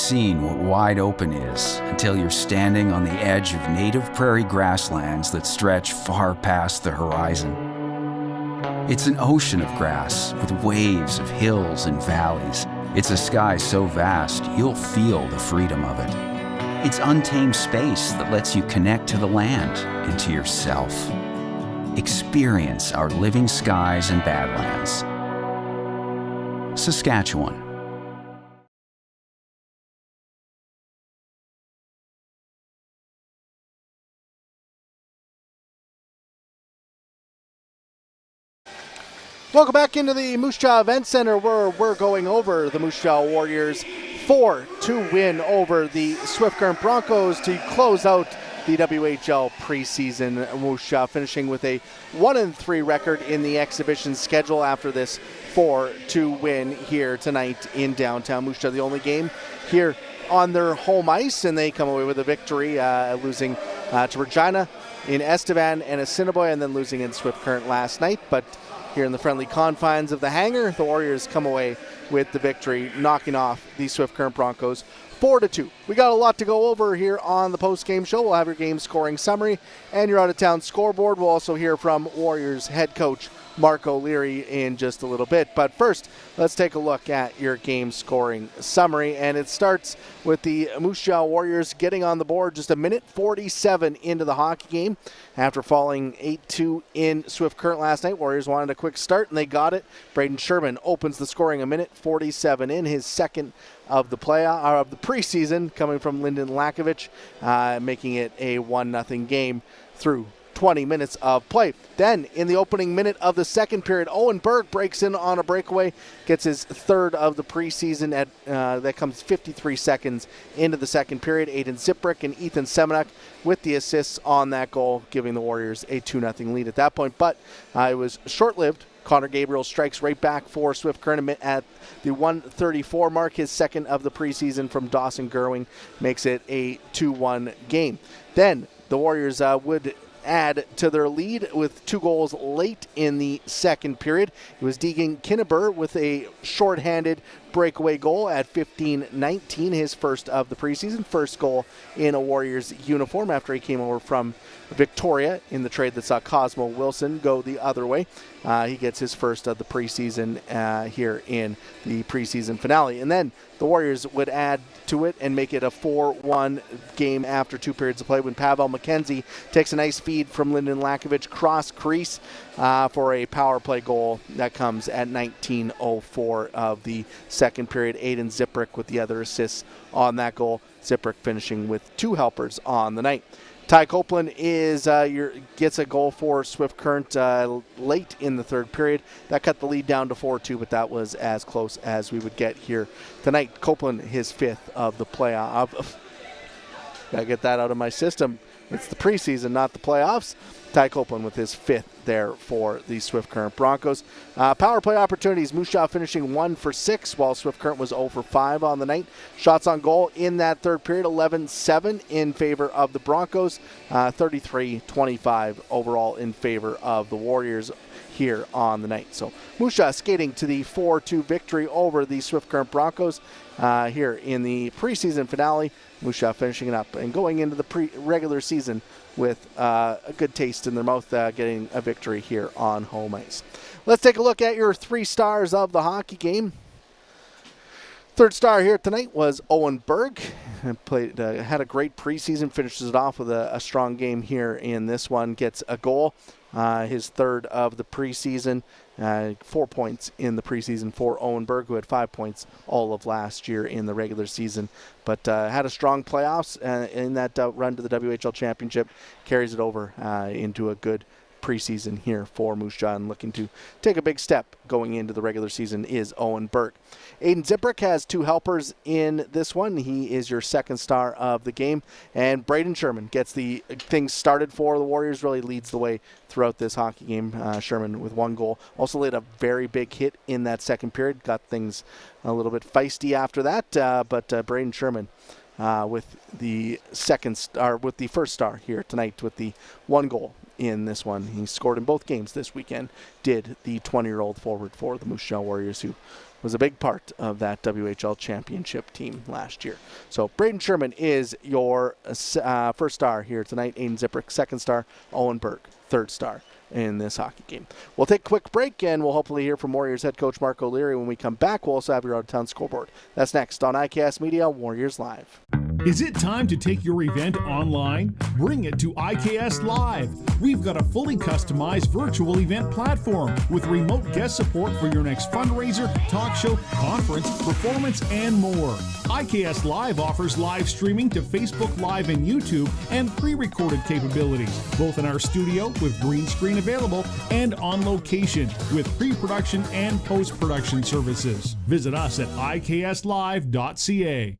seen what wide open is until you're standing on the edge of native prairie grasslands that stretch far past the horizon. It's an ocean of grass with waves of hills and valleys. It's a sky so vast you'll feel the freedom of it. It's untamed space that lets you connect to the land and to yourself. Experience our living skies and badlands. Saskatchewan. Welcome back into the Moose Jaw Event Center, where we're going over the Moose Jaw Warriors 4-2 win over the Swift Current Broncos to close out the WHL preseason. Moose Jaw finishing with a 1-3 record in the exhibition schedule after this 4-2 win here tonight in downtown Moose Jaw. The only game here on their home ice, and they come away with a victory, losing to Regina in Estevan and Assiniboia, and then losing in Swift Current last night. But here in the friendly confines of the hangar, the Warriors come away with the victory, knocking off the Swift Current Broncos 4-2. We got a lot to go over here on the post-game show. We'll have your game scoring summary and your out-of-town scoreboard. We'll also hear from Warriors head coach Mark O'Leary in just a little bit. But first, let's take a look at your game scoring summary. And it starts with the Moose Jaw Warriors getting on the board just a minute 47 into the hockey game. After falling 8-2 in Swift Current last night, Warriors wanted a quick start, and they got it. Braden Sherman opens the scoring a minute 47 in, his second of the of the preseason, coming from Lyndon Lakovic, making it a 1-0 game through 20 minutes of play. Then, in the opening minute of the second period, Owen Berg breaks in on a breakaway, gets his third of the preseason. That comes 53 seconds into the second period. Aiden Ziprick and Ethan Semenuk with the assists on that goal, giving the Warriors a 2-0 lead at that point. But it was short-lived. Connor Gabriel strikes right back for Swift Current at the 1:34 mark. His second of the preseason from Dawson Gerwing makes it a 2-1 game. Then the Warriors would add to their lead with 2 goals late in the second period. It was Deegan Kinneber with a shorthanded breakaway goal at 15-19, his first of the preseason, first goal in a Warriors uniform after he came over from Victoria in the trade that saw Cosmo Wilson go the other way. He gets his first of the preseason here in the preseason finale. And then the Warriors would add to it and make it a 4-1 game after 2 periods of play when Pavel McKenzie takes a nice feed from Lyndon Lakovic cross crease for a power play goal that comes at 19:04 of the second period. Aiden Ziprick with the other assists on that goal. Ziprick finishing with 2 helpers on the night. Ty Copeland gets a goal for Swift Current late in the third period. That cut the lead down to 4-2, but that was as close as we would get here tonight. Copeland, his 5th of the playoff. Got to get that out of my system. It's the preseason, not the playoffs. Ty Copeland with his 5th there for the Swift Current Broncos. Power play opportunities, Moose Jaw finishing 1 for 6, while Swift Current was 0 for 5 on the night. Shots on goal in that third period, 11-7 in favor of the Broncos, 33-25 overall in favor of the Warriors here on the night. So Moose Jaw skating to the 4-2 victory over the Swift Current Broncos here in the preseason finale. Moose Jaw finishing it up and going into the regular season with a good taste in their mouth, getting a victory here on home ice. Let's take a look at your 3 stars of the hockey game. Third star here tonight was Owen Berg. Had a great preseason, finishes it off with a strong game here in this one. Gets a goal, his third of the preseason. 4 points in the preseason for Owen Berg, who had 5 points all of last year in the regular season. But had a strong playoffs in that run to the WHL Championship. Carries it over into a good preseason here for Moose Jaw, and looking to take a big step going into the regular season is Owen Berg. Aiden Ziprick has 2 helpers in this one. He is your second star of the game. And Braden Sherman gets the things started for the Warriors, really leads the way throughout this hockey game. Sherman with 1 goal. Also laid a very big hit in that second period. Got things a little bit feisty after that. But Braden Sherman with the first star here tonight with the 1 goal in this one. He scored in both games this weekend, did the 20-year-old forward for the Moose Jaw Warriors, who was a big part of that WHL championship team last year. So Braden Sherman is your first star here tonight. Aiden Ziprick, second star. Owen Burke, third star in this hockey game. We'll take a quick break, and we'll hopefully hear from Warriors head coach Marc O'Leary. When we come back, we'll also have your out-of-town scoreboard. That's next on IKS Media Warriors Live. Is it time to take your event online? Bring it to IKS Live. We've got a fully customized virtual event platform with remote guest support for your next fundraiser, talk show, conference, performance, and more. IKS Live offers live streaming to Facebook Live and YouTube and pre-recorded capabilities, both in our studio with green screen available and on location with pre-production and post-production services. Visit us at ikslive.ca.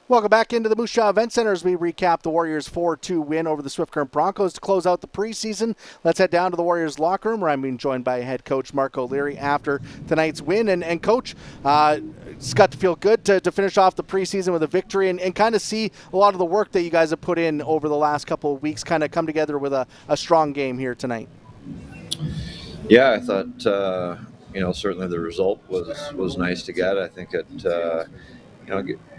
Welcome back into the Moose Jaw Event Center as we recap the Warriors' 4-2 win over the Swift Current Broncos to close out the preseason. Let's head down to the Warriors locker room where I'm being joined by head coach Marc O'Leary after tonight's win. And Coach, it's got to feel good to finish off the preseason with a victory and kind of see a lot of the work that you guys have put in over the last couple of weeks kind of come together with a strong game here tonight. Yeah, I thought, certainly the result was nice to get. I think it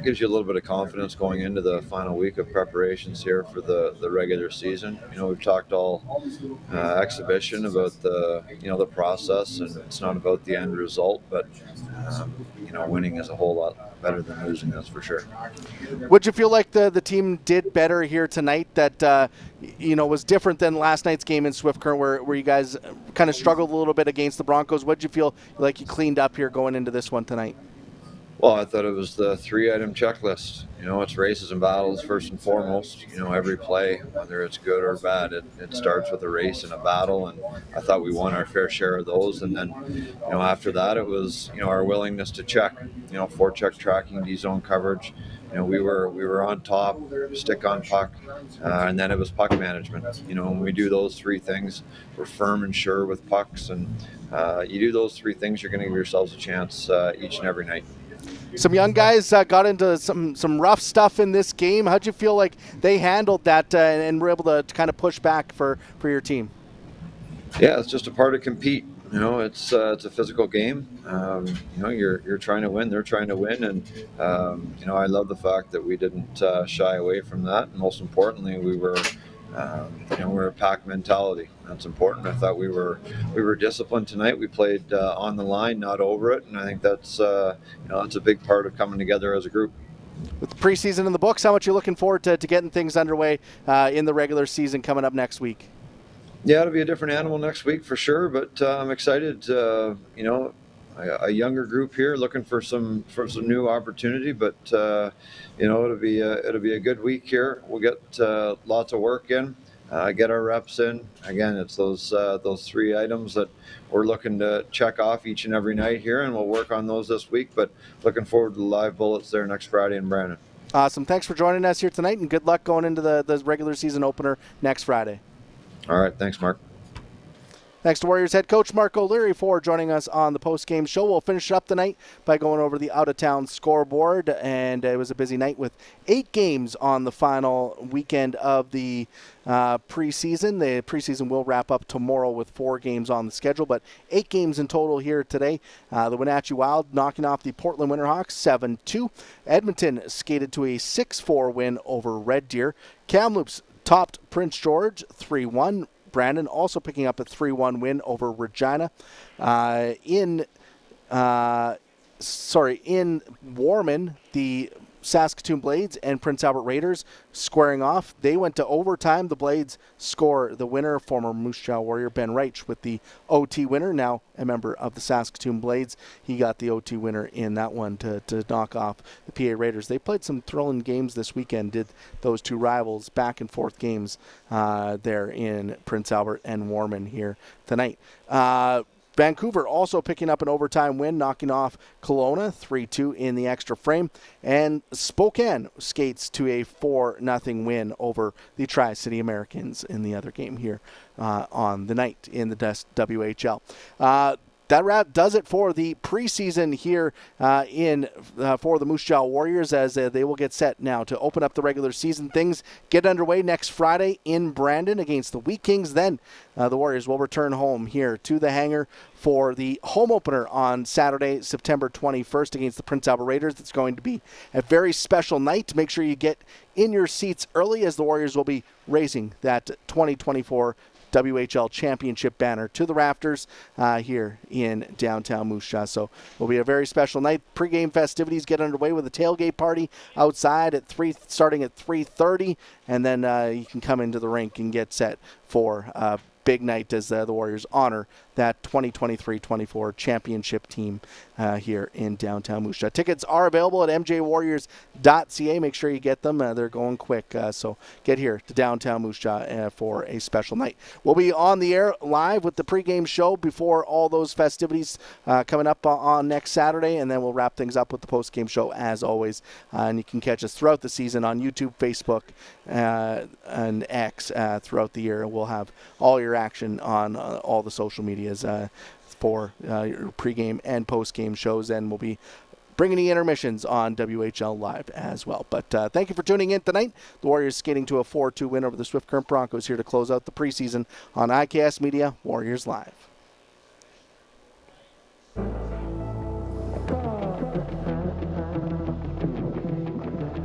gives you a little bit of confidence going into the final week of preparations here for the regular season. We've talked all exhibition about the process, and it's not about the end result, but winning is a whole lot better than losing, that's for sure. Would you feel like the team did better here tonight that was different than last night's game in Swift Current where you guys kind of struggled a little bit against the Broncos? What did you feel like you cleaned up here going into this one tonight? Well, I thought it was the 3-item checklist. It's races and battles first and foremost. Every play, whether it's good or bad, it starts with a race and a battle, and I thought we won our fair share of those. And then, after that, it was, our willingness to check, forecheck tracking, D-zone coverage. We were on top, stick on puck, and then it was puck management. When we do those three things, we're firm and sure with pucks, and you do those three things, you're going to give yourselves a chance each and every night. Some young guys got into some rough stuff in this game. How'd you feel like they handled that and were able to kind of push back for your team? Yeah, it's just a part of compete. It's a physical game. You're trying to win, they're trying to win, and I love the fact that we didn't shy away from that. And most importantly, we're a pack mentality. That's important. I thought we were disciplined tonight. We played on the line, not over it, and I think that's a big part of coming together as a group. With the preseason in the books, how much are you looking forward to getting things underway in the regular season coming up next week? Yeah, it'll be a different animal next week for sure, but I'm excited. A younger group here looking for some new opportunity, but it'll be a good week here. We'll get lots of work in, get our reps in. Again, it's those 3 items that we're looking to check off each and every night here, and we'll work on those this week. But looking forward to the live bullets there next Friday in Brandon. Awesome. Thanks for joining us here tonight, and good luck going into the regular season opener next Friday. All right. Thanks, Mark. Thanks to Warriors head coach Marc O'Leary for joining us on the post-game show. We'll finish up the night by going over the out-of-town scoreboard, and it was a busy night with 8 games on the final weekend of the preseason. The preseason will wrap up tomorrow with 4 games on the schedule, but 8 games in total here today. The Wenatchee Wild knocking off the Portland Winterhawks 7-2. Edmonton skated to a 6-4 win over Red Deer. Kamloops topped Prince George 3-1. Brandon also picking up a 3-1 win over Regina. In Warman, the Saskatoon Blades and Prince Albert Raiders squaring off. They went to overtime. The Blades score the winner, former Moose Jaw Warrior Ben Reich with the OT winner, now a member of the Saskatoon Blades. He got the OT winner in that one to knock off the PA Raiders. They played some thrilling games this weekend, did those two rivals, back and forth games there in Prince Albert and Warman here tonight. Vancouver also picking up an overtime win, knocking off Kelowna 3-2 in the extra frame. And Spokane skates to a 4-0 win over the Tri-City Americans in the other game here on the night in the WHL. That does it for the preseason here for the Moose Jaw Warriors, as they will get set now to open up the regular season. Things get underway next Friday in Brandon against the Wheat Kings. Then the Warriors will return home here to the hangar for the home opener on Saturday, September 21st against the Prince Albert Raiders. It's going to be a very special night. Make sure you get in your seats early, as the Warriors will be raising that 2024 WHL Championship banner to the rafters here in downtown Moose Jaw. So it will be a very special night. Pre-game festivities get underway with a tailgate party outside at starting at 3:30, and then you can come into the rink and get set for big night as the Warriors honor that 2023-24 championship team here in downtown Moose Jaw. Tickets are available at mjwarriors.ca. Make sure you get them. They're going quick, so get here to downtown Moose Jaw for a special night. We'll be on the air live with the pregame show before all those festivities coming up on next Saturday, and then we'll wrap things up with the postgame show as always. And you can catch us throughout the season on YouTube, Facebook, and X throughout the year. We'll have all your action on all the social medias for your pregame and postgame shows, and we'll be bringing the intermissions on WHL Live as well. But thank you for tuning in tonight. The Warriors skating to a 4-2 win over the Swift Current Broncos here to close out the preseason on IKS Media Warriors Live.